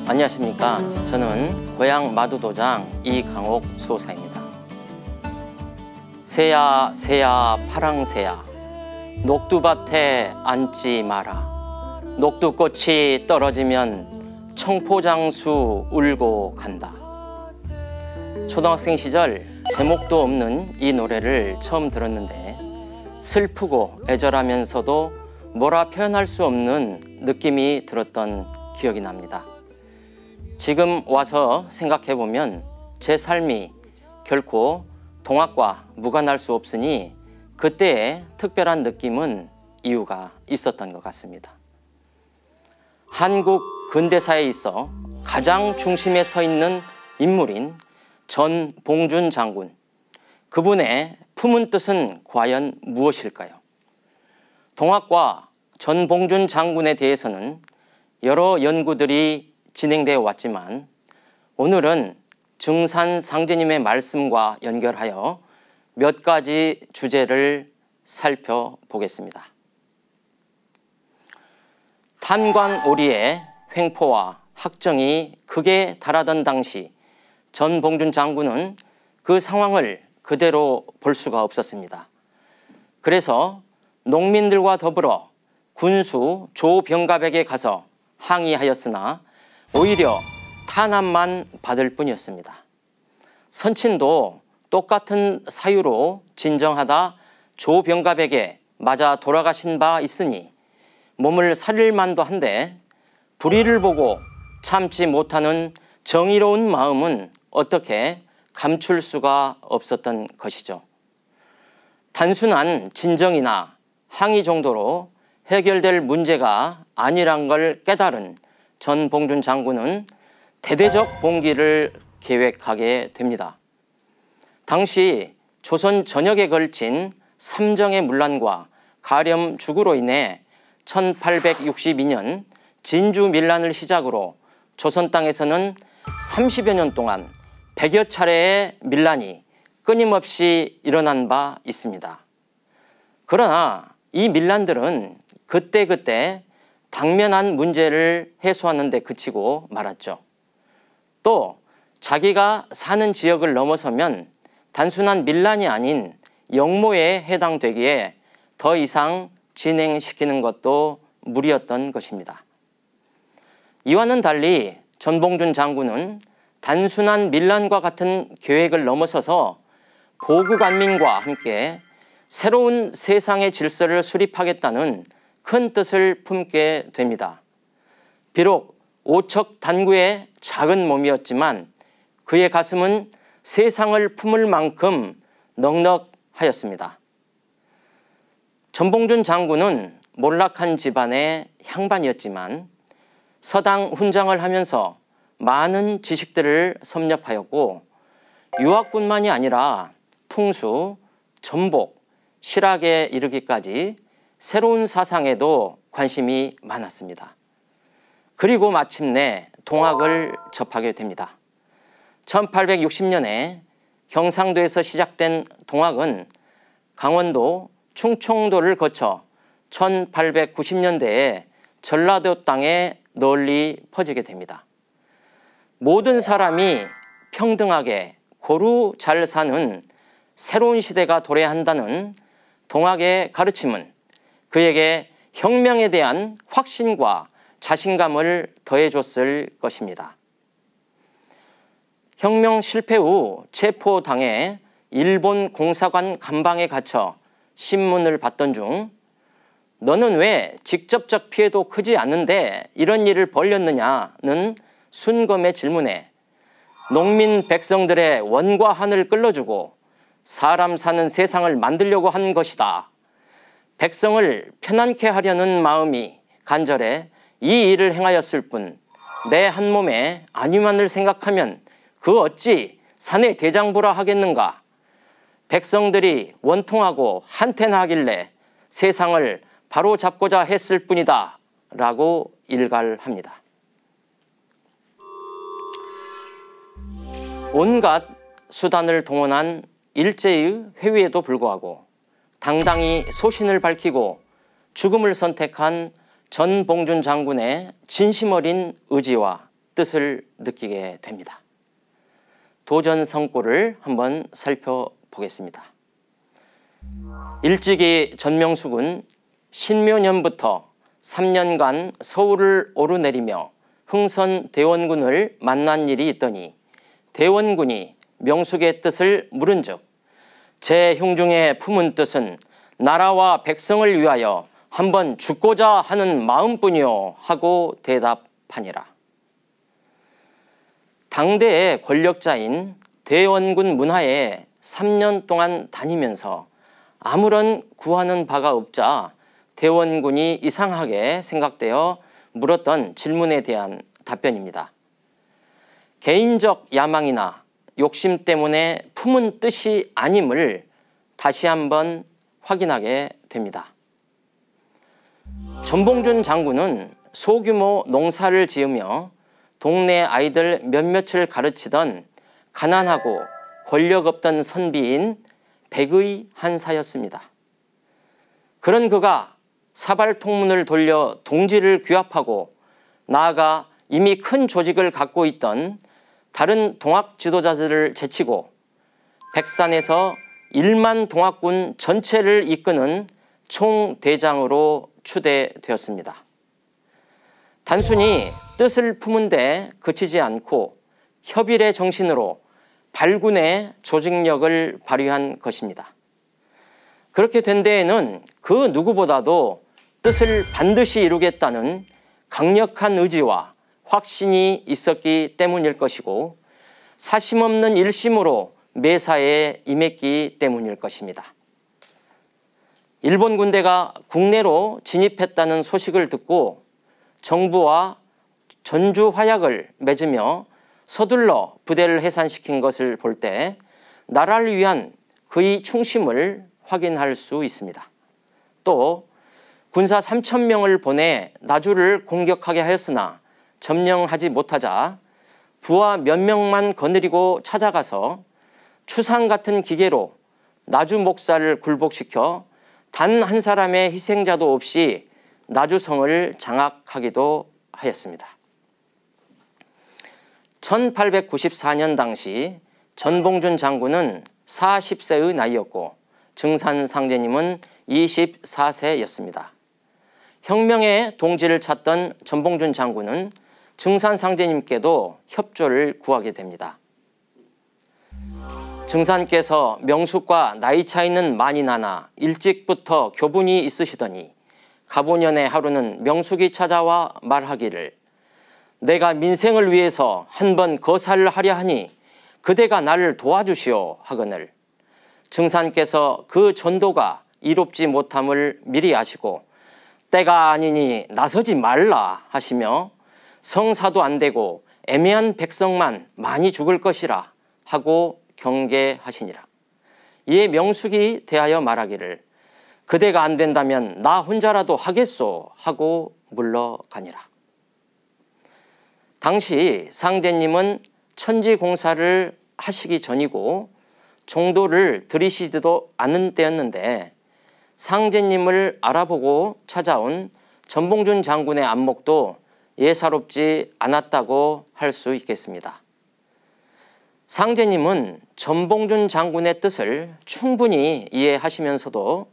안녕하십니까. 저는 고향 마두도장 이강옥 수호사입니다. 새야 새야 파랑새야 녹두밭에 앉지 마라. 녹두꽃이 떨어지면 청포장수 울고 간다. 초등학생 시절 제목도 없는 이 노래를 처음 들었는데 슬프고 애절하면서도 뭐라 표현할 수 없는 느낌이 들었던 기억이 납니다. 지금 와서 생각해보면 제 삶이 결코 동학과 무관할 수 없으니 그때의 특별한 느낌은 이유가 있었던 것 같습니다. 한국 근대사에 있어 가장 중심에 서 있는 인물인 전봉준 장군, 그분의 품은 뜻은 과연 무엇일까요? 동학과 전봉준 장군에 대해서는 여러 연구들이 진행되어 왔지만 오늘은 증산상제님의 말씀과 연결하여 몇 가지 주제를 살펴보겠습니다. 탄광오리의 횡포와 학정이 극에 달하던 당시 전봉준 장군은 그 상황을 그대로 볼 수가 없었습니다. 그래서 농민들과 더불어 군수 조병갑에게 가서 항의하였으나 오히려 탄압만 받을 뿐이었습니다. 선친도 똑같은 사유로 진정하다 조병갑에게 맞아 돌아가신 바 있으니 몸을 살릴 만도 한데 불의를 보고 참지 못하는 정의로운 마음은 어떻게 감출 수가 없었던 것이죠. 단순한 진정이나 항의 정도로 해결될 문제가 아니란 걸 깨달은 전봉준 장군은 대대적 봉기를 계획하게 됩니다. 당시 조선 전역에 걸친 삼정의 문란과 가렴죽으로 인해 1862년 진주밀란을 시작으로 조선 땅에서는 30여 년 동안 100여 차례의 밀란이 끊임없이 일어난 바 있습니다. 그러나 이 밀란들은 그때그때 당면한 문제를 해소하는 데 그치고 말았죠. 또 자기가 사는 지역을 넘어서면 단순한 밀란이 아닌 역모에 해당되기에 더 이상 진행시키는 것도 무리였던 것입니다. 이와는 달리 전봉준 장군은 단순한 밀란과 같은 계획을 넘어서서 보국안민과 함께 새로운 세상의 질서를 수립하겠다는 큰 뜻을 품게 됩니다. 비록 오척단구의 작은 몸이었지만 그의 가슴은 세상을 품을 만큼 넉넉하였습니다. 전봉준 장군은 몰락한 집안의 향반이었지만 서당 훈장을 하면서 많은 지식들을 섭렵하였고 유학뿐만이 아니라 풍수, 전복, 실학에 이르기까지 새로운 사상에도 관심이 많았습니다. 그리고 마침내 동학을 접하게 됩니다. 1860년에 경상도에서 시작된 동학은 강원도 충청도를 거쳐 1890년대에 전라도 땅에 널리 퍼지게 됩니다. 모든 사람이 평등하게 고루 잘 사는 새로운 시대가 도래한다는 동학의 가르침은 그에게 혁명에 대한 확신과 자신감을 더해줬을 것입니다. 혁명 실패 후 체포당해 일본 공사관 감방에 갇혀 신문을 받던 중 너는 왜 직접적 피해도 크지 않는데 이런 일을 벌였느냐는 순검의 질문에 농민 백성들의 원과 한을 끌어주고 사람 사는 세상을 만들려고 한 것이다. 백성을 편안케 하려는 마음이 간절해 이 일을 행하였을 뿐 내 한 몸에 안위만을 생각하면 그 어찌 사내 대장부라 하겠는가. 백성들이 원통하고 한탄하길래 세상을 바로잡고자 했을 뿐이다 라고 일갈합니다. 온갖 수단을 동원한 일제의 회유에도 불구하고 당당히 소신을 밝히고 죽음을 선택한 전봉준 장군의 진심 어린 의지와 뜻을 느끼게 됩니다. 도전 성구를 한번 살펴보겠습니다. 일찍이 전명숙은 신묘년부터 3년간 서울을 오르내리며 흥선 대원군을 만난 일이 있더니 대원군이 명숙의 뜻을 물은즉 제 흉중에 품은 뜻은 나라와 백성을 위하여 한번 죽고자 하는 마음뿐이요 하고 대답하니라. 당대의 권력자인 대원군 문하에 3년 동안 다니면서 아무런 구하는 바가 없자 대원군이 이상하게 생각되어 물었던 질문에 대한 답변입니다. 개인적 야망이나 욕심 때문에 품은 뜻이 아님을 다시 한번 확인하게 됩니다. 전봉준 장군은 소규모 농사를 지으며 동네 아이들 몇몇을 가르치던 가난하고 권력 없던 선비인 백의 한사였습니다. 그런 그가 사발통문을 돌려 동지를 규합하고 나아가 이미 큰 조직을 갖고 있던 다른 동학 지도자들을 제치고 백산에서 1만 동학군 전체를 이끄는 총대장으로 추대되었습니다. 단순히 뜻을 품은 데 그치지 않고 협일의 정신으로 발군의 조직력을 발휘한 것입니다. 그렇게 된 데에는 그 누구보다도 뜻을 반드시 이루겠다는 강력한 의지와 확신이 있었기 때문일 것이고 사심없는 일심으로 매사에 임했기 때문일 것입니다. 일본 군대가 국내로 진입했다는 소식을 듣고 정부와 전주 화약을 맺으며 서둘러 부대를 해산시킨 것을 볼 때 나라를 위한 그의 충심을 확인할 수 있습니다. 또 군사 3,000명을 보내 나주를 공격하게 하였으나 점령하지 못하자 부하 몇 명만 거느리고 찾아가서 추상 같은 기계로 나주 목사를 굴복시켜 단 한 사람의 희생자도 없이 나주성을 장악하기도 하였습니다. 1894년 당시 전봉준 장군은 40세의 나이였고 증산 상제님은 24세였습니다. 혁명의 동지를 찾던 전봉준 장군은 증산 상제님께도 협조를 구하게 됩니다. 증산께서 명숙과 나이 차이는 많이 나나 일찍부터 교분이 있으시더니 가보년의 하루는 명숙이 찾아와 말하기를 내가 민생을 위해서 한번 거사를 하려 하니 그대가 나를 도와주시오 하거늘 증산께서 그 전도가 이롭지 못함을 미리 아시고 때가 아니니 나서지 말라 하시며 성사도 안 되고 애매한 백성만 많이 죽을 것이라 하고 경계하시니라. 이에 명숙이 대하여 말하기를 그대가 안 된다면 나 혼자라도 하겠소 하고 물러가니라. 당시 상제님은 천지공사를 하시기 전이고 종도를 들이시지도 않은 때였는데 상제님을 알아보고 찾아온 전봉준 장군의 안목도 예사롭지 않았다고 할 수 있겠습니다. 상제님은 전봉준 장군의 뜻을 충분히 이해하시면서도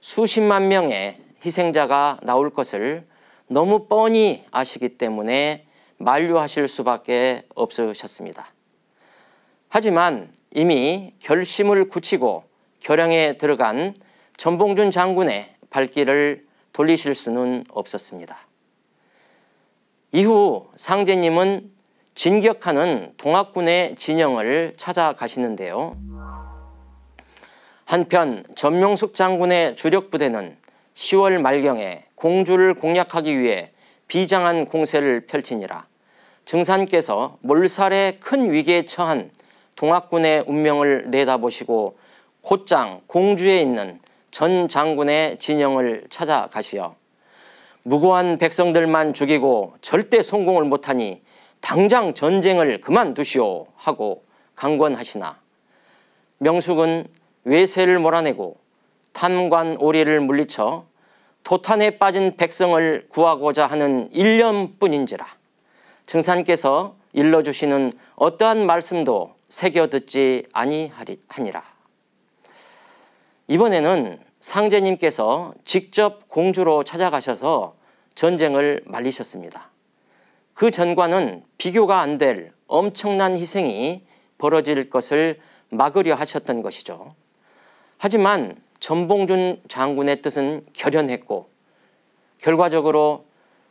수십만 명의 희생자가 나올 것을 너무 뻔히 아시기 때문에 만류하실 수밖에 없으셨습니다. 하지만 이미 결심을 굳히고 결영에 들어간 전봉준 장군의 발길을 돌리실 수는 없었습니다. 이후 상제님은 진격하는 동학군의 진영을 찾아가시는데요. 한편 전명숙 장군의 주력 부대는 10월 말경에 공주를 공략하기 위해 비장한 공세를 펼치니라. 증산께서 몰살의 큰 위기에 처한 동학군의 운명을 내다보시고 곧장 공주에 있는 전 장군의 진영을 찾아가시어 무고한 백성들만 죽이고 절대 성공을 못하니 당장 전쟁을 그만두시오 하고 강권하시나 명숙은 외세를 몰아내고 탐관 오리를 물리쳐 도탄에 빠진 백성을 구하고자 하는 일념뿐인지라 증산께서 일러주시는 어떠한 말씀도 새겨 듣지 아니하니라. 이번에는 상제님께서 직접 공주로 찾아가셔서 전쟁을 말리셨습니다. 그 전과는 비교가 안 될 엄청난 희생이 벌어질 것을 막으려 하셨던 것이죠. 하지만 전봉준 장군의 뜻은 결연했고 결과적으로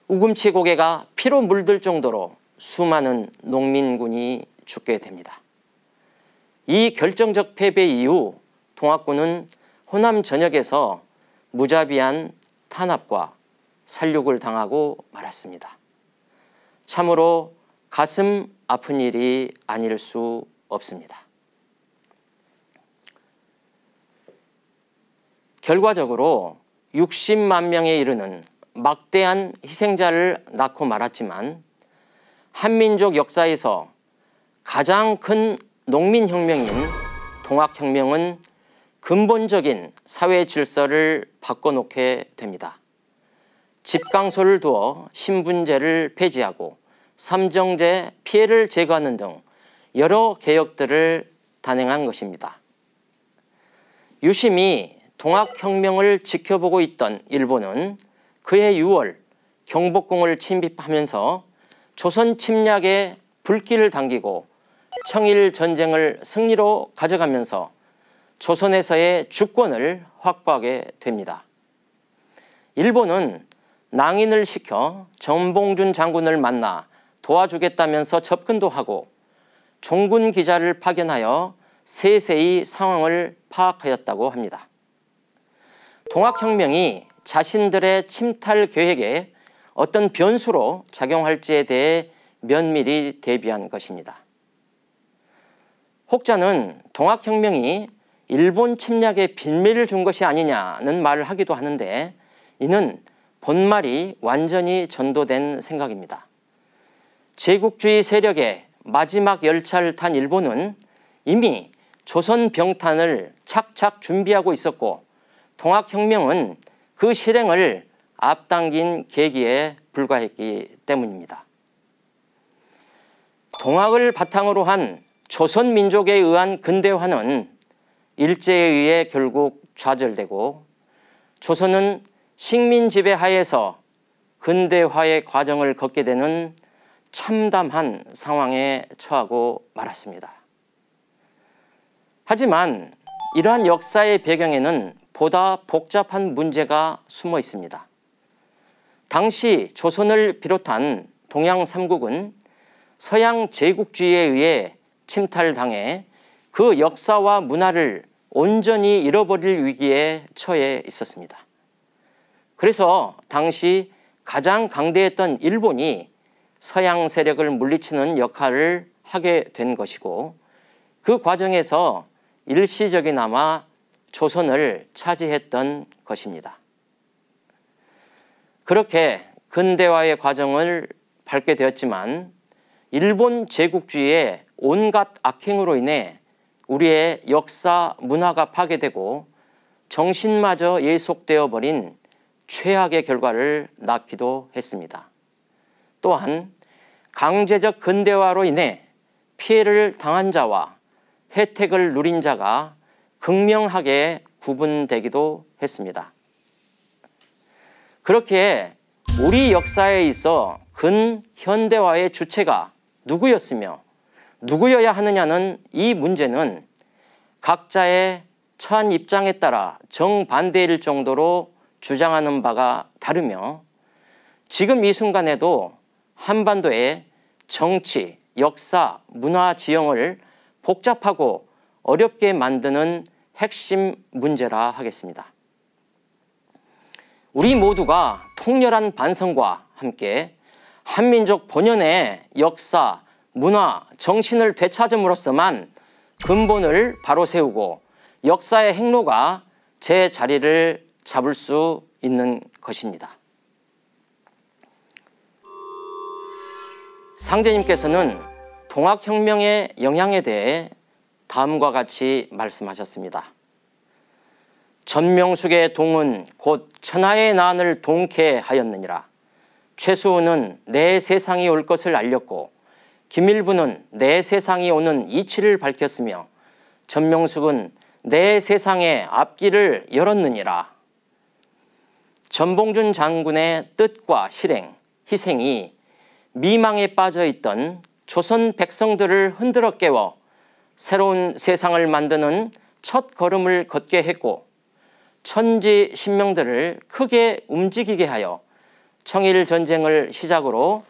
우금치 고개가 피로 물들 정도로 수많은 농민군이 죽게 됩니다. 이 결정적 패배 이후 동학군은 호남 전역에서 무자비한 탄압과 살육을 당하고 말았습니다. 참으로 가슴 아픈 일이 아닐 수 없습니다. 결과적으로 60만 명에 이르는 막대한 희생자를 낳고 말았지만 한민족 역사에서 가장 큰 농민혁명인 동학혁명은 근본적인 사회 질서를 바꿔놓게 됩니다. 집강소를 두어 신분제를 폐지하고 삼정제 피해를 제거하는 등 여러 개혁들을 단행한 것입니다. 유심히 동학혁명을 지켜보고 있던 일본은 그해 6월 경복궁을 침입하면서 조선 침략에 불길을 당기고 청일 전쟁을 승리로 가져가면서 조선에서의 주권을 확보하게 됩니다. 일본은 낭인을 시켜 전봉준 장군을 만나 도와주겠다면서 접근도 하고 종군 기자를 파견하여 세세히 상황을 파악하였다고 합니다. 동학혁명이 자신들의 침탈 계획에 어떤 변수로 작용할지에 대해 면밀히 대비한 것입니다. 혹자는 동학혁명이 일본 침략에 빌미를 준 것이 아니냐는 말을 하기도 하는데 이는 본말이 완전히 전도된 생각입니다. 제국주의 세력의 마지막 열차를 탄 일본은 이미 조선 병탄을 착착 준비하고 있었고 동학혁명은 그 실행을 앞당긴 계기에 불과했기 때문입니다. 동학을 바탕으로 한 조선 민족에 의한 근대화는 일제에 의해 결국 좌절되고 조선은 식민 지배 하에서 근대화의 과정을 걷게 되는 참담한 상황에 처하고 말았습니다. 하지만 이러한 역사의 배경에는 보다 복잡한 문제가 숨어 있습니다. 당시 조선을 비롯한 동양 3국은 서양 제국주의에 의해 침탈당해 그 역사와 문화를 온전히 잃어버릴 위기에 처해 있었습니다. 그래서 당시 가장 강대했던 일본이 서양 세력을 물리치는 역할을 하게 된 것이고 그 과정에서 일시적이나마 조선을 차지했던 것입니다. 그렇게 근대화의 과정을 밟게 되었지만 일본 제국주의의 온갖 악행으로 인해 우리의 역사 문화가 파괴되고 정신마저 예속되어 버린 최악의 결과를 낳기도 했습니다. 또한 강제적 근대화로 인해 피해를 당한 자와 혜택을 누린 자가 극명하게 구분되기도 했습니다. 그렇게 우리 역사에 있어 근현대화의 주체가 누구였으며 누구여야 하느냐는 이 문제는 각자의 처한 입장에 따라 정반대일 정도로 주장하는 바가 다르며 지금 이 순간에도 한반도의 정치, 역사, 문화 지형을 복잡하고 어렵게 만드는 핵심 문제라 하겠습니다. 우리 모두가 통렬한 반성과 함께 한민족 본연의 역사, 문화, 정신을 되찾음으로써만 근본을 바로 세우고 역사의 행로가 제 자리를 잡을 수 있는 것입니다. 상제님께서는 동학혁명의 영향에 대해 다음과 같이 말씀하셨습니다. 전명숙의 동은 곧 천하의 난을 동케 하였느니라. 최수호는 내 세상이 올 것을 알렸고 김일부는 내 세상이 오는 이치를 밝혔으며 전명숙은 내 세상의 앞길을 열었느니라. 전봉준 장군의 뜻과 실행, 희생이 미망에 빠져있던 조선 백성들을 흔들어 깨워 새로운 세상을 만드는 첫 걸음을 걷게 했고 천지 신명들을 크게 움직이게 하여 청일 전쟁을 시작으로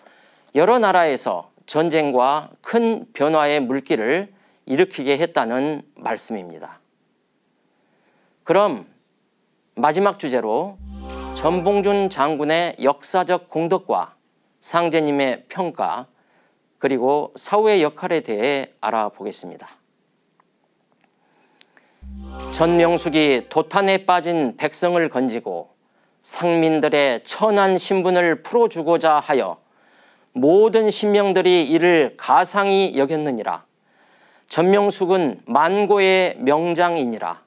여러 나라에서 전쟁과 큰 변화의 물길을 일으키게 했다는 말씀입니다. 그럼 마지막 주제로 전봉준 장군의 역사적 공덕과 상제님의 평가 그리고 사후의 역할에 대해 알아보겠습니다. 전명숙이 도탄에 빠진 백성을 건지고 상민들의 천한 신분을 풀어주고자 하여 모든 신명들이 이를 가상히 여겼느니라. 전명숙은 만고의 명장이니라.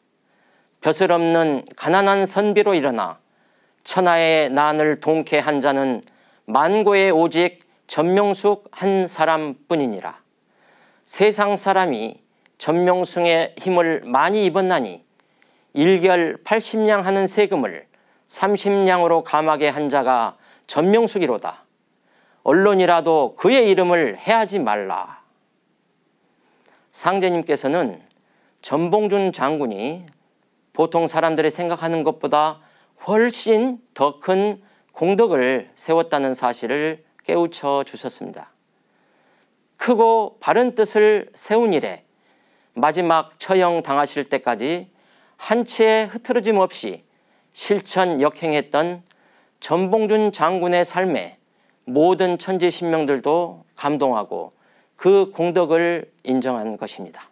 벼슬 없는 가난한 선비로 일어나 천하의 난을 동케 한 자는 만고의 오직 전명숙 한 사람뿐이니라. 세상 사람이 전명숙의 힘을 많이 입었나니 일결 80냥 하는 세금을 30냥으로 감하게 한 자가 전명숙이로다. 언론이라도 그의 이름을 해하지 말라. 상제님께서는 전봉준 장군이 보통 사람들이 생각하는 것보다 훨씬 더 큰 공덕을 세웠다는 사실을 깨우쳐 주셨습니다. 크고 바른 뜻을 세운 일에 마지막 처형 당하실 때까지 한치의 흐트러짐 없이 실천 역행했던 전봉준 장군의 삶에 모든 천지신명들도 감동하고 그 공덕을 인정한 것입니다.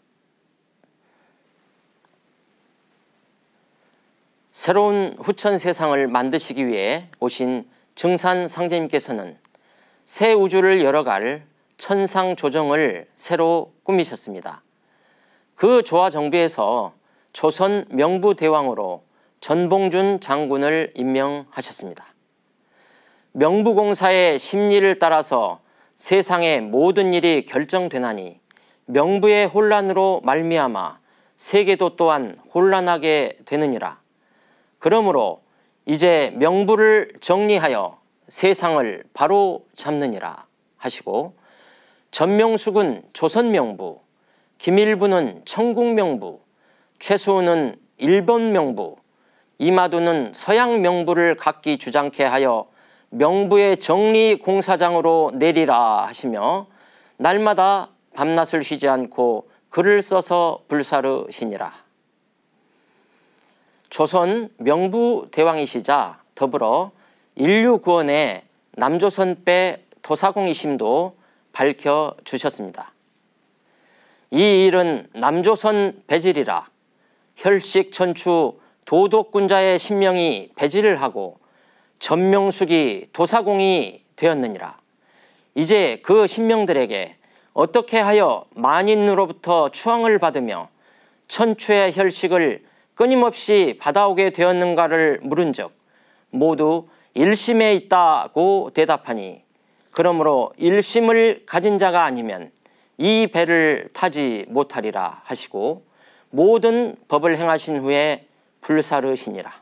새로운 후천 세상을 만드시기 위해 오신 증산 상제님께서는 새 우주를 열어갈 천상 조정을 새로 꾸미셨습니다. 그 조화 정비에서 조선 명부대왕으로 전봉준 장군을 임명하셨습니다. 명부공사의 심리를 따라서 세상의 모든 일이 결정되나니 명부의 혼란으로 말미암아 세계도 또한 혼란하게 되느니라. 그러므로 이제 명부를 정리하여 세상을 바로 잡느니라 하시고 전명숙은 조선명부, 김일부는 청국명부, 최수호는 일본명부, 이마두는 서양명부를 각기 주장케 하여 명부의 정리공사장으로 내리라 하시며 날마다 밤낮을 쉬지 않고 글을 써서 불사르시니라. 조선 명부대왕이시자 더불어 인류구원의 남조선배 도사공이심도 밝혀주셨습니다. 이 일은 남조선 배질이라 혈식천추 도독군자의 신명이 배질을 하고 전명숙이 도사공이 되었느니라. 이제 그 신명들에게 어떻게 하여 만인으로부터 추앙을 받으며 천추의 혈식을 끊임없이 받아오게 되었는가를 물은즉 모두 일심에 있다고 대답하니 그러므로 일심을 가진 자가 아니면 이 배를 타지 못하리라 하시고 모든 법을 행하신 후에 불사르시니라.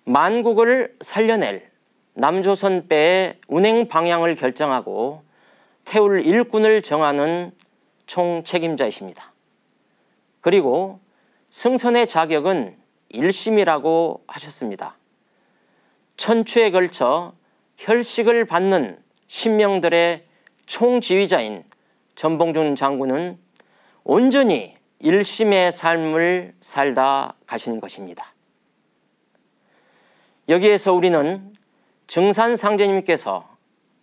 만국을 살려낼 남조선배의 운행 방향을 결정하고 태울 일꾼을 정하는 총책임자이십니다. 그리고 승선의 자격은 일심이라고 하셨습니다. 천추에 걸쳐 혈식을 받는 신명들의 총지휘자인 전봉준 장군은 온전히 일심의 삶을 살다 가신 것입니다. 여기에서 우리는 증산상제님께서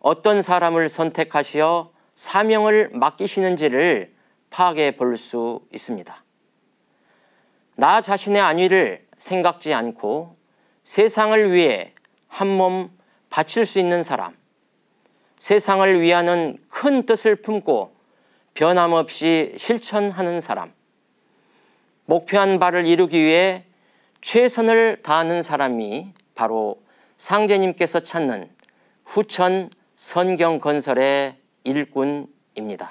어떤 사람을 선택하시어 사명을 맡기시는지를 파악해 볼 수 있습니다. 나 자신의 안위를 생각지 않고 세상을 위해 한 몸 바칠 수 있는 사람, 세상을 위하는 큰 뜻을 품고 변함없이 실천하는 사람, 목표한 바를 이루기 위해 최선을 다하는 사람이 바로 상제님께서 찾는 후천 선경 건설의 일꾼입니다.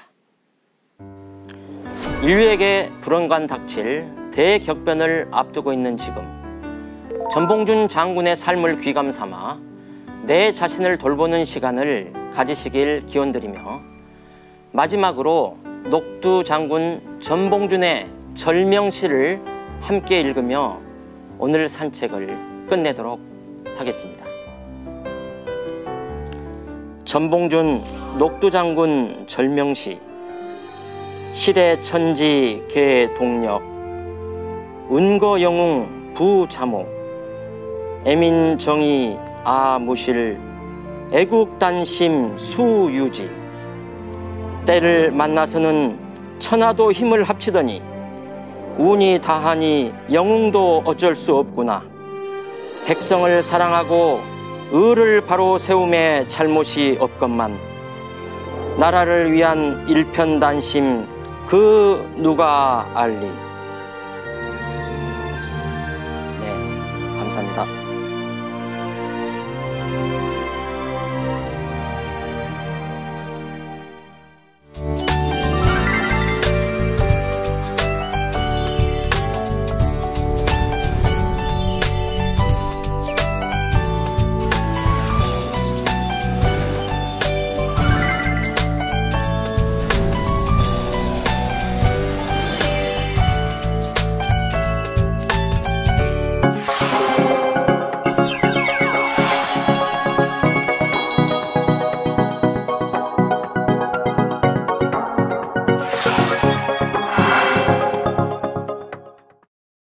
인류에게 불언간 닥칠 대격변을 앞두고 있는 지금, 전봉준 장군의 삶을 귀감 삼아 내 자신을 돌보는 시간을 가지시길 기원드리며, 마지막으로 녹두 장군 전봉준의 절명시를 함께 읽으며 오늘 산책을 끝내도록 하겠습니다. 전봉준 녹두 장군 절명시. 실의 천지 개동력, 운거영웅 부자모, 애민정의 아무실, 애국단심 수유지. 때를 만나서는 천하도 힘을 합치더니 운이 다하니 영웅도 어쩔 수 없구나. 백성을 사랑하고 의를 바로 세움에 잘못이 없건만 나라를 위한 일편단심 그 누가 알리.